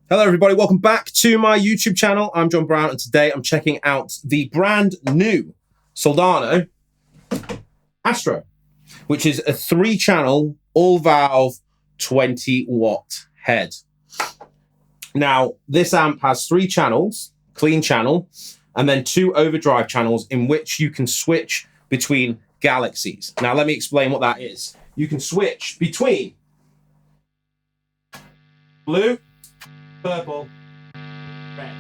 Hello everybody, welcome back to my YouTube channel. I'm John Browne and today I'm checking out the brand new SOLDANO ASTRO, which is a 3-channel all-valve 20-watt head. Now, this amp has 3 channels, clean channel, and then 2 overdrive channels in which you can switch between galaxies. Now, let me explain what that is. You can switch between blue, purple, red.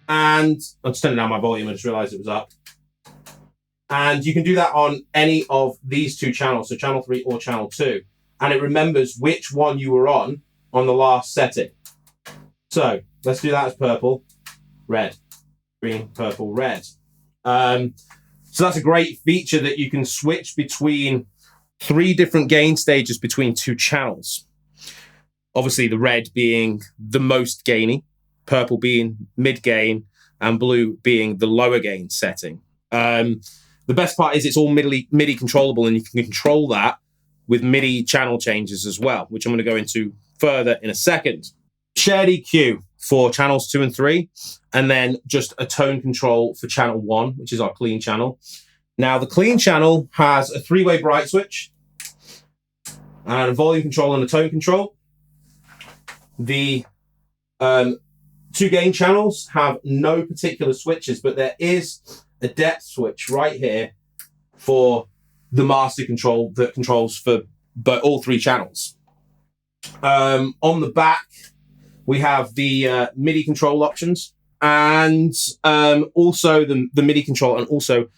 And I'm just turning down my volume, I just realized it was up. And you can do that on any of these 2 channels, so channel 3 or channel 2. And it remembers which one you were on the last setting. So let's do that as purple, red, green, purple, red. So that's a great feature that you can switch between 3 different gain stages between 2 channels. Obviously, the red being the most gainy, purple being mid-gain, and blue being the lower gain setting. The best part is it's all MIDI controllable, and you can control that with MIDI channel changes as well, which I'm going to go into further in a second. Shared EQ for channels 2 and 3, and then just a tone control for channel 1, which is our clean channel. Now, the clean channel has a 3-way bright switch, and a volume control and a tone control. The 2 gain channels have no particular switches, but there is a depth switch right here for the master control that controls for all 3 channels. On the back, we have the MIDI control options and also the MIDI control and also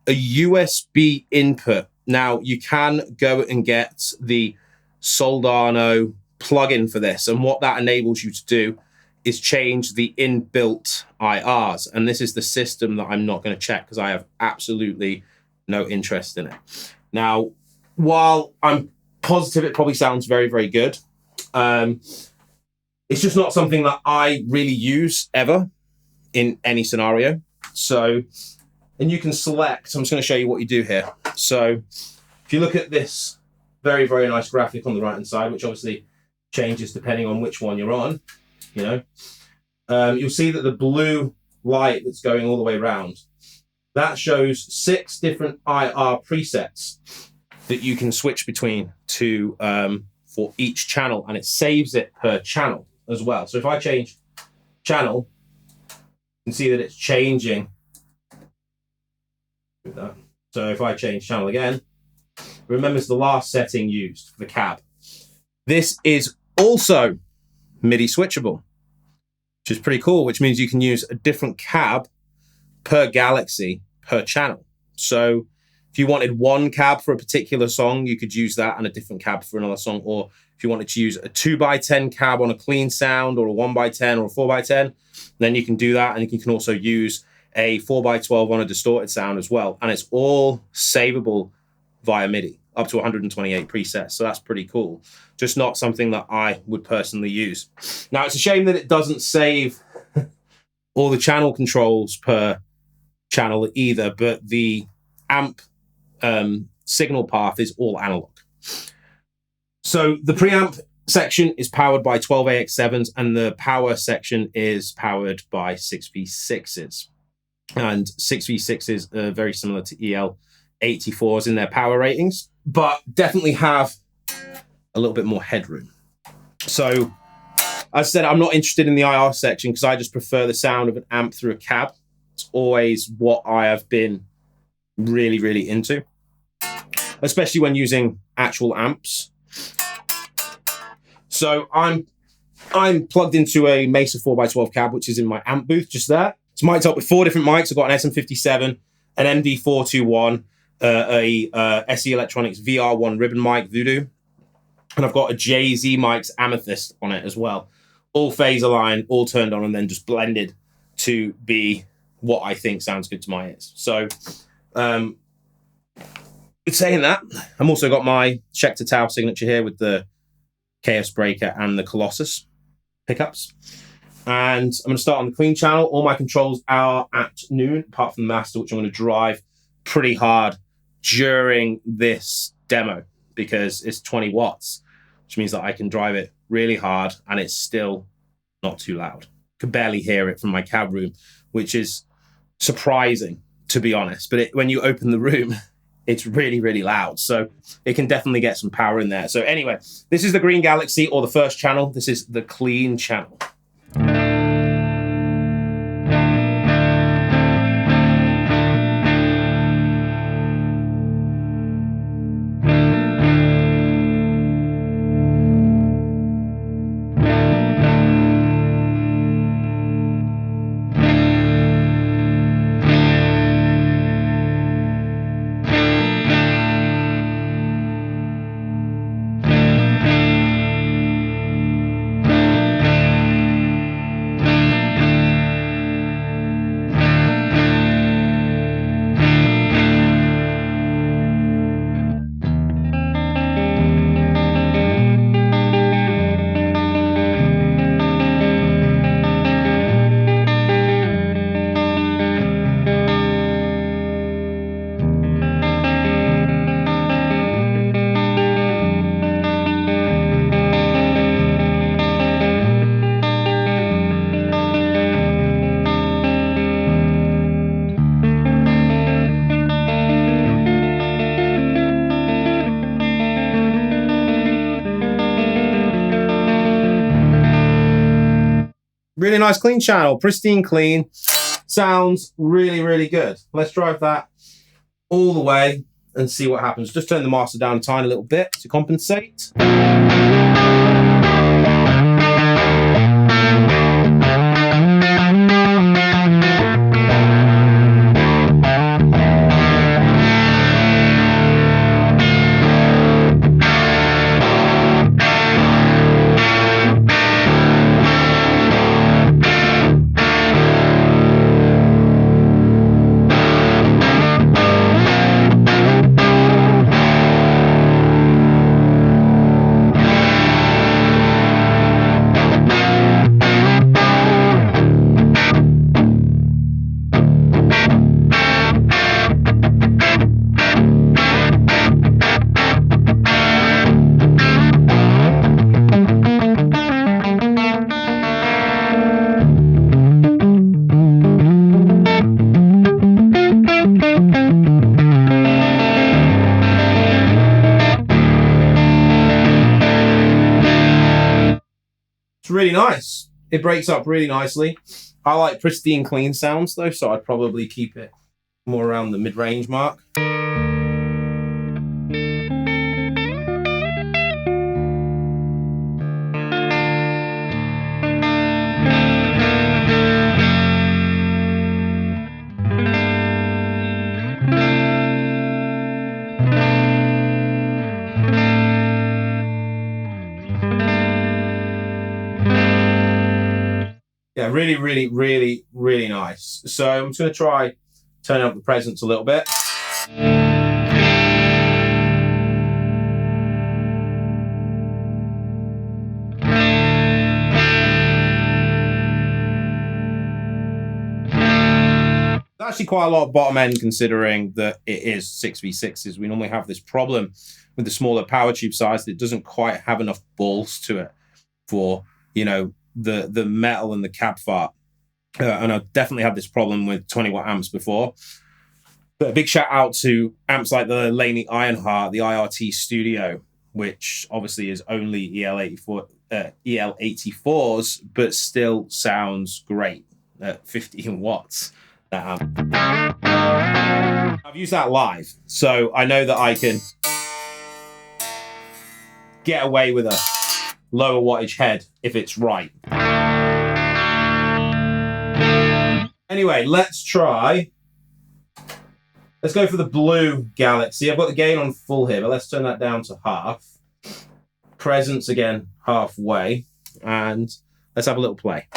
a USB input. Now, you can go and get the SOLDANO plugin for this, and what that enables you to do is change the inbuilt IRs, and this is the system that I'm not going to check because I have absolutely no interest in it. Now, while I'm positive it probably sounds very, very good, it's just not something that I really use ever in any scenario. So, and you can select, I'm just going to show you what you do here. So if you look at this very, very nice graphic on the right hand side, which obviously changes depending on which one you're on, you know, you'll see that the blue light that's going all the way around, that shows 6 different IR presets that you can switch between to for each channel, and it saves it per channel as well. So if I change channel, you can see that it's changing. So if I change channel again, remember it's the last setting used for the cab. This is also MIDI switchable, which is pretty cool, which means you can use a different cab per galaxy per channel. So if you wanted 1 cab for a particular song, you could use that and a different cab for another song. Or if you wanted to use a 2x10 cab on a clean sound, or a 1x10 or a 4x10, then you can do that. And you can also use a 4x12 on a distorted sound as well. And it's all savable via MIDI, up to 128 presets. So that's pretty cool. Just not something that I would personally use. Now, it's a shame that it doesn't save all the channel controls per channel either, but the amp signal path is all analog. So the preamp section is powered by 12 AX7s, and the power section is powered by 6V6s. And 6V6s are very similar to EL84s in their power ratings, but definitely have a little bit more headroom. So as I said, I'm not interested in the IR section because I just prefer the sound of an amp through a cab. It's always what I have been really, really into, especially when using actual amps. So I'm plugged into a MESA 4x12 cab, which is in my amp booth just there. It's mic'd up with 4 different mics. I've got an SM57, an MD421, a SE Electronics VR1 ribbon mic, VOODOO, and I've got a JZ Mic's AMETHYST on it as well. All phase aligned, all turned on, and then just blended to be what I think sounds good to my ears. So, saying that, I've also got my Schecter Tau signature here with the Chaos Breaker and the Colossus pickups. And I'm going to start on the clean channel. All my controls are at noon, apart from the master, which I'm going to drive pretty hard during this demo because it's 20 watts. which means that I can drive it really hard and it's still not too loud. Could barely hear it from my cab room, which is surprising, to be honest. But when you open the room, it's really, really loud. So it can definitely get some power in there. So anyway, this is the Green Galaxy, or the first channel. This is the clean channel. Really nice clean channel, pristine clean. Sounds really, really good. Let's drive that all the way and see what happens. Just turn the master down a tiny little bit to compensate. Really nice. It breaks up really nicely. I like pristine clean sounds though, so I'd probably keep it more around the mid-range mark. Yeah, really, really, really, really nice. So I'm just going to try turning up the presence a little bit. It's actually quite a lot of bottom end considering that it is 6v6s. We normally have this problem with the smaller power tube size that it doesn't quite have enough balls to it for, you know, the metal and the cab fart. And I've definitely had this problem with 20 watt amps before. But a big shout out to amps like the Laney Ironheart, the IRT Studio, which obviously is only EL84s, but still sounds great at 15 watts. That amp. I've used that live, so I know that I can get away with a lower wattage head if it's right. Anyway, let's go for the blue Galaxy. I've got the gain on full here, but let's turn that down to half. Presence again, halfway. And let's have a little play.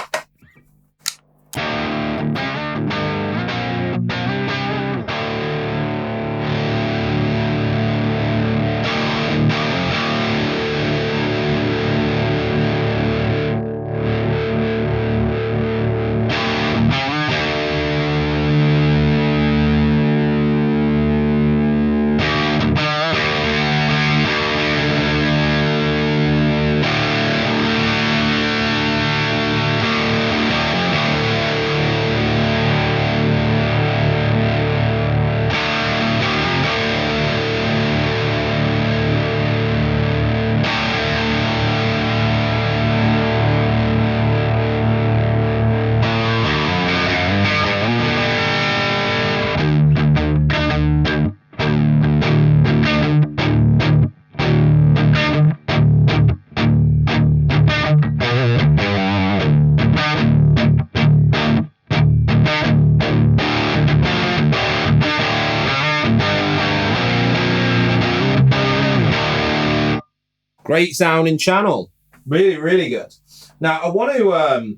Great sounding channel. Really, really good. Now, I want to,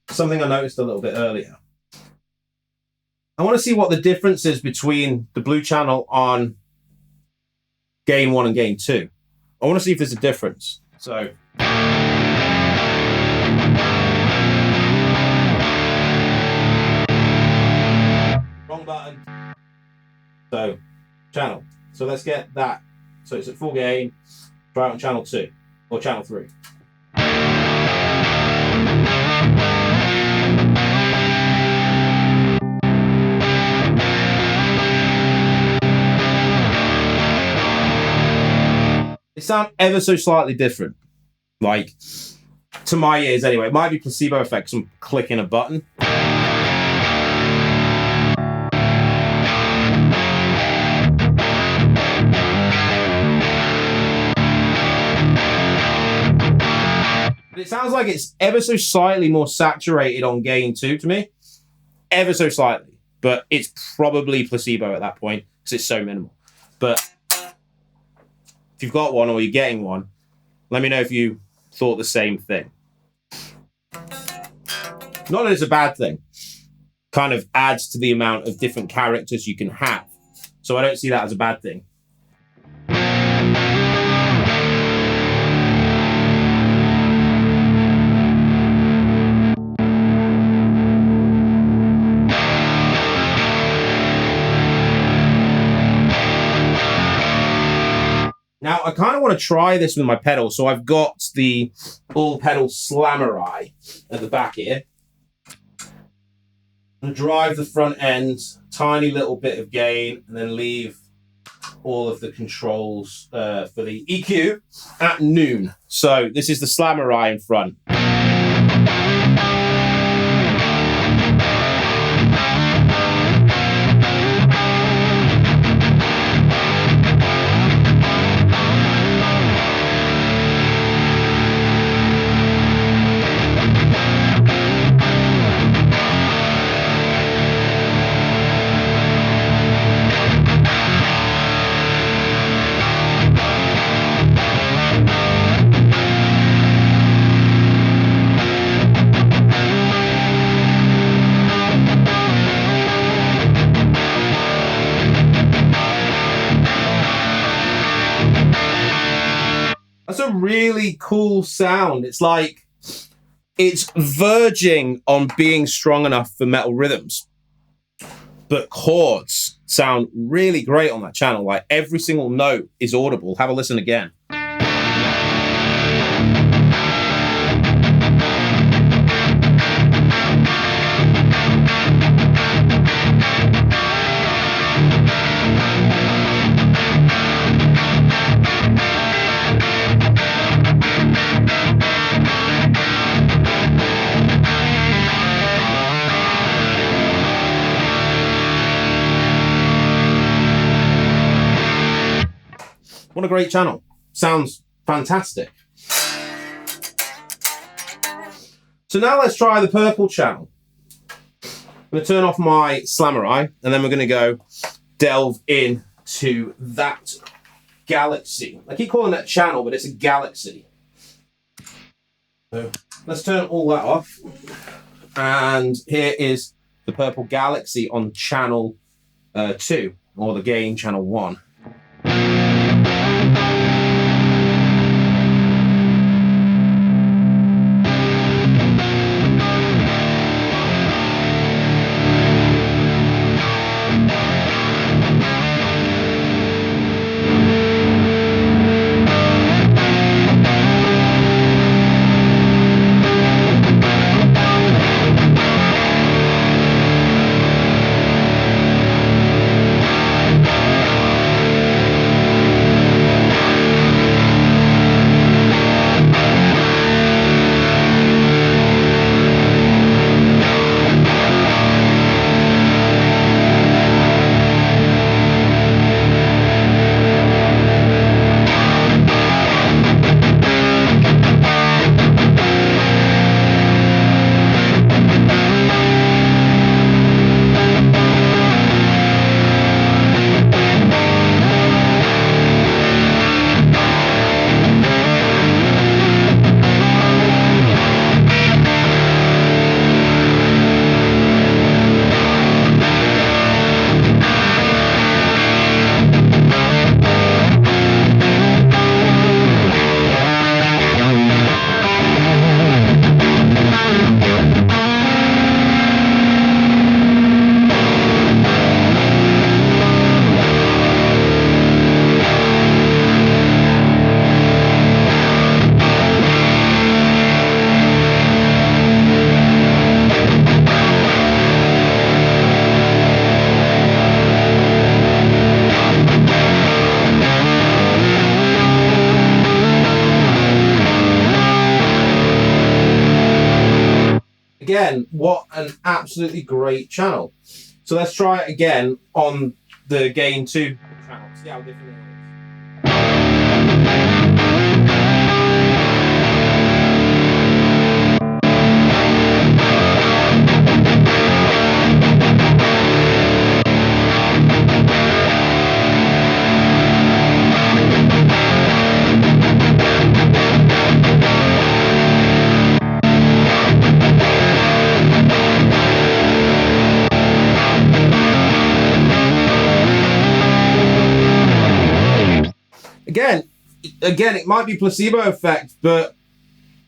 something I noticed a little bit earlier. I want to see what the difference is between the blue channel on gain 1 and gain 2. I want to see if there's a difference. So. Wrong button. So, channel. So let's get that. So it's at full gain. Try it on channel 2 or channel 3. They sound ever so slightly different. Like, to my ears anyway. It might be placebo effect because I'm clicking a button. But it sounds like it's ever so slightly more saturated on gain 2 to me. Ever so slightly. But it's probably placebo at that point because it's so minimal. But if you've got one or you're getting one, let me know if you thought the same thing. Not that it's a bad thing. Kind of adds to the amount of different characters you can have. So I don't see that as a bad thing. Now, I kind of want to try this with my pedal. So I've got the all-pedal SLAMURAI at the back here. I'm going to drive the front end, tiny little bit of gain, and then leave all of the controls for the EQ at noon. So this is the SLAMURAI in front. That's a really cool sound. It's like, it's verging on being strong enough for metal rhythms. But chords sound really great on that channel. Like every single note is audible. Have a listen again. What a great channel. Sounds fantastic. So now let's try the purple channel. I'm going to turn off my SLAMURAI and then we're going to go delve into that galaxy. I keep calling that channel, but it's a galaxy. So let's turn all that off. And here is the purple galaxy on channel 2, or the gain channel 1. Again, what an absolutely great channel. So let's try it again on the Gain 2 channel. See how different it is. Again, it might be placebo effect, but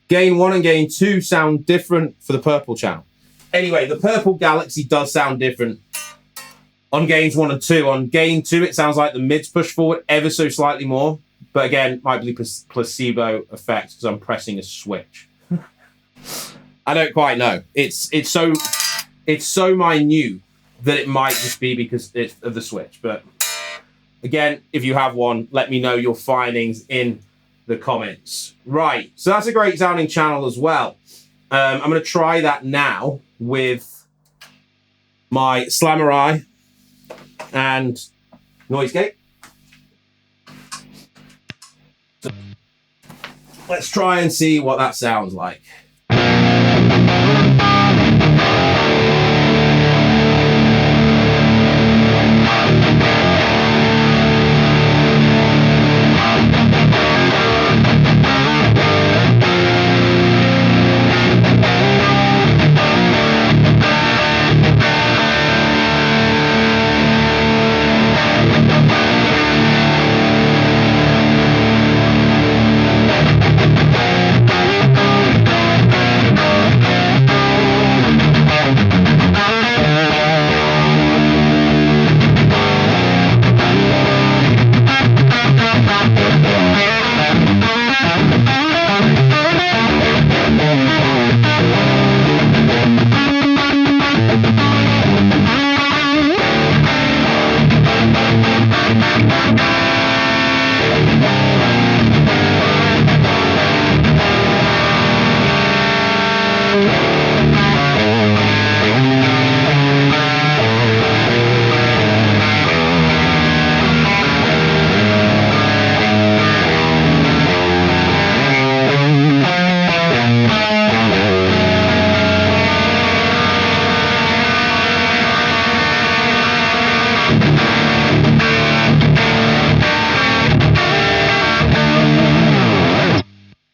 Gain 1 and Gain 2 sound different for the purple channel. Anyway, the purple galaxy does sound different on Gains 1 and 2. On Gain 2, it sounds like the mids push forward ever so slightly more, but again, it might be placebo effect because I'm pressing a switch. I don't quite know. It's so minute that it might just be because of the switch, but again, if you have one, let me know your findings in the comments. Right, so that's a great sounding channel as well. I'm going to try that now with my SLAMURAI and noise gate. So let's try and see what that sounds like.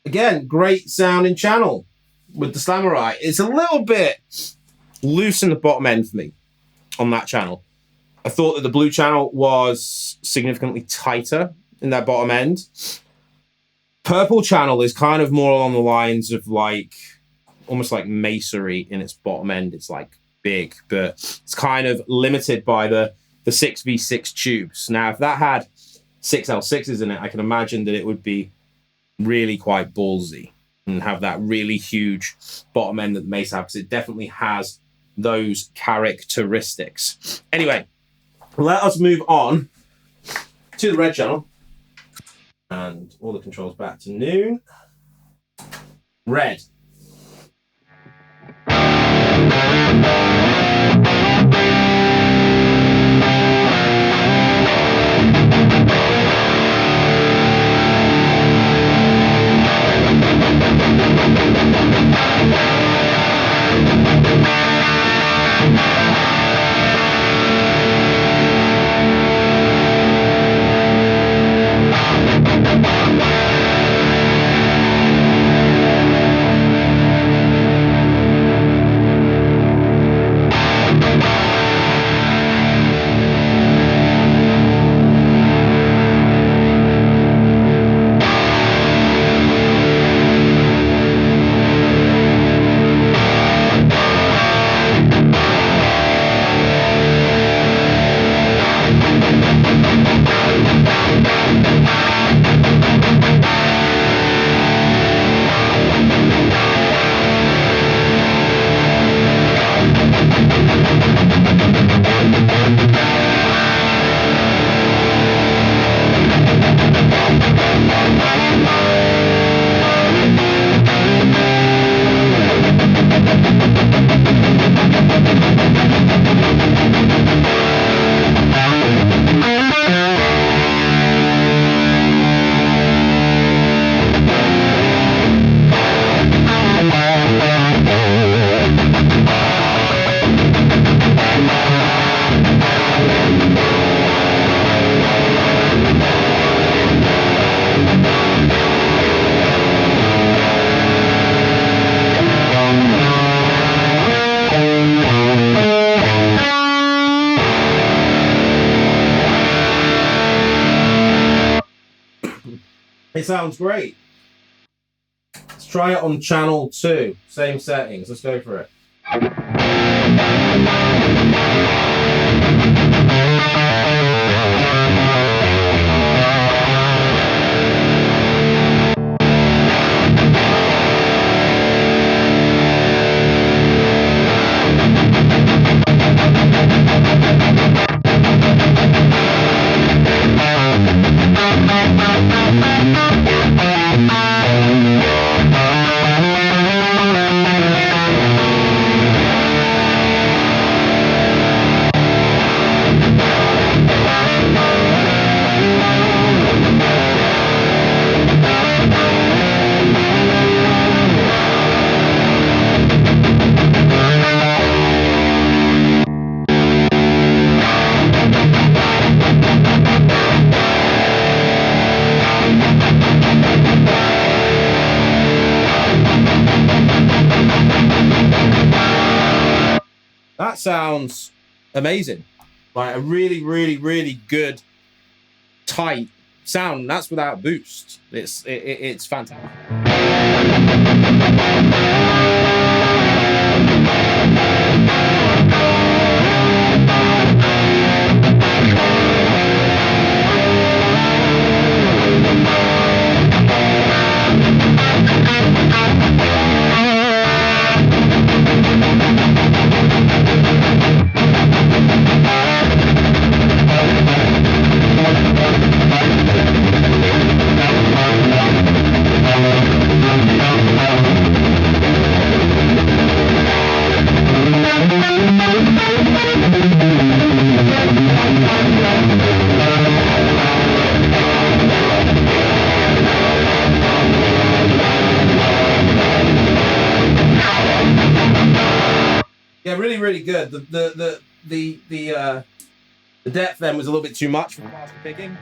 Again, great sounding channel with the SLAMURAI. It's a little bit loose in the bottom end for me on that channel. I thought that the blue channel was significantly tighter in that bottom end. Purple channel is kind of more along the lines of like, almost like MESA-y in its bottom end. It's like big, but it's kind of limited by the 6v6 tubes. Now, if that had 6L6s in it, I can imagine that it would be really quite ballsy and have that really huge bottom end that the MESA has, because it definitely has those characteristics. Anyway, let us move on to the red channel. And all the controls back to noon. Red. It sounds great. Let's try it on channel 2. Same settings. Let's go for it. That sounds amazing. Like a really, really, really good, tight sound. That's without boost. It's fantastic. Yeah, really, really good. The depth then was a little bit too much for fast picking.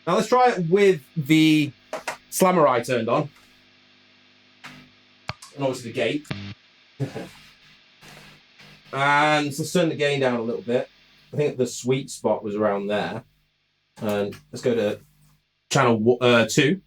Now let's try it with the SLAMURAI turned on, and obviously the gate. And let's turn the gain down a little bit. I think the sweet spot was around there. And let's go to channel 2.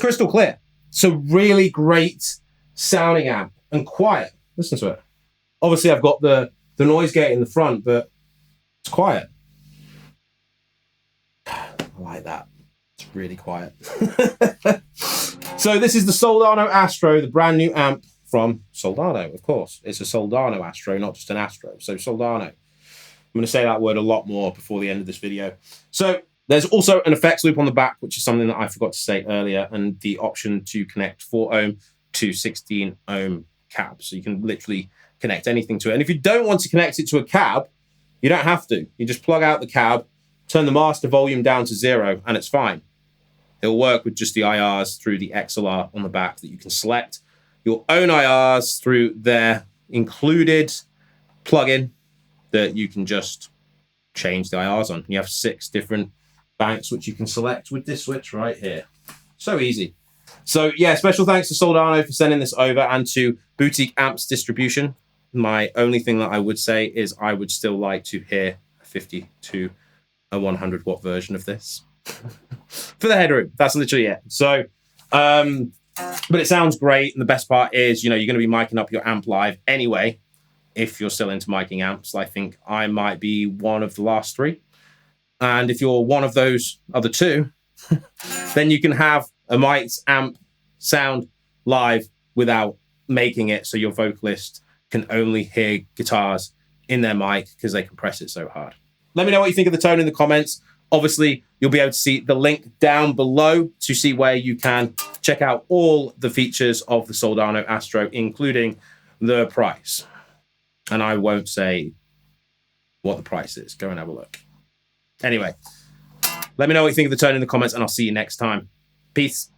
Crystal clear. So really great sounding amp and quiet. Listen to it. Obviously I've got the the noise gate in the front, but it's quiet. I like that. It's really quiet. So this is the Soldano Astro, the brand new amp from Soldano, of course. It's a Soldano Astro, not just an Astro. So Soldano. I'm going to say that word a lot more before the end of this video. So there's also an effects loop on the back, which is something that I forgot to say earlier, and the option to connect 4 ohm to 16 ohm cabs. So you can literally connect anything to it. And if you don't want to connect it to a cab, you don't have to. You just plug out the cab, turn the master volume down to 0, and it's fine. It'll work with just the IRs through the XLR on the back that you can select your own IRs through their included plugin that you can just change the IRs on. You have 6 different banks which you can select with this switch right here. So easy. So yeah, special thanks to Soldano for sending this over, and to Boutique Amps Distribution. My only thing that I would say is I would still like to hear a 50 to a 100 watt version of this. For the headroom, that's literally it. So, but it sounds great, and the best part is, you know, you're going to be miking up your amp live anyway. If you're still into miking amps, I think I might be one of the last 3. And if you're one of those other 2, then you can have a mic'd amp sound live without making it so your vocalist can only hear guitars in their mic because they compress it so hard. Let me know what you think of the tone in the comments. Obviously, you'll be able to see the link down below to see where you can check out all the features of the Soldano Astro, including the price. And I won't say what the price is. Go and have a look. Anyway, let me know what you think of the tone in the comments, and I'll see you next time. Peace.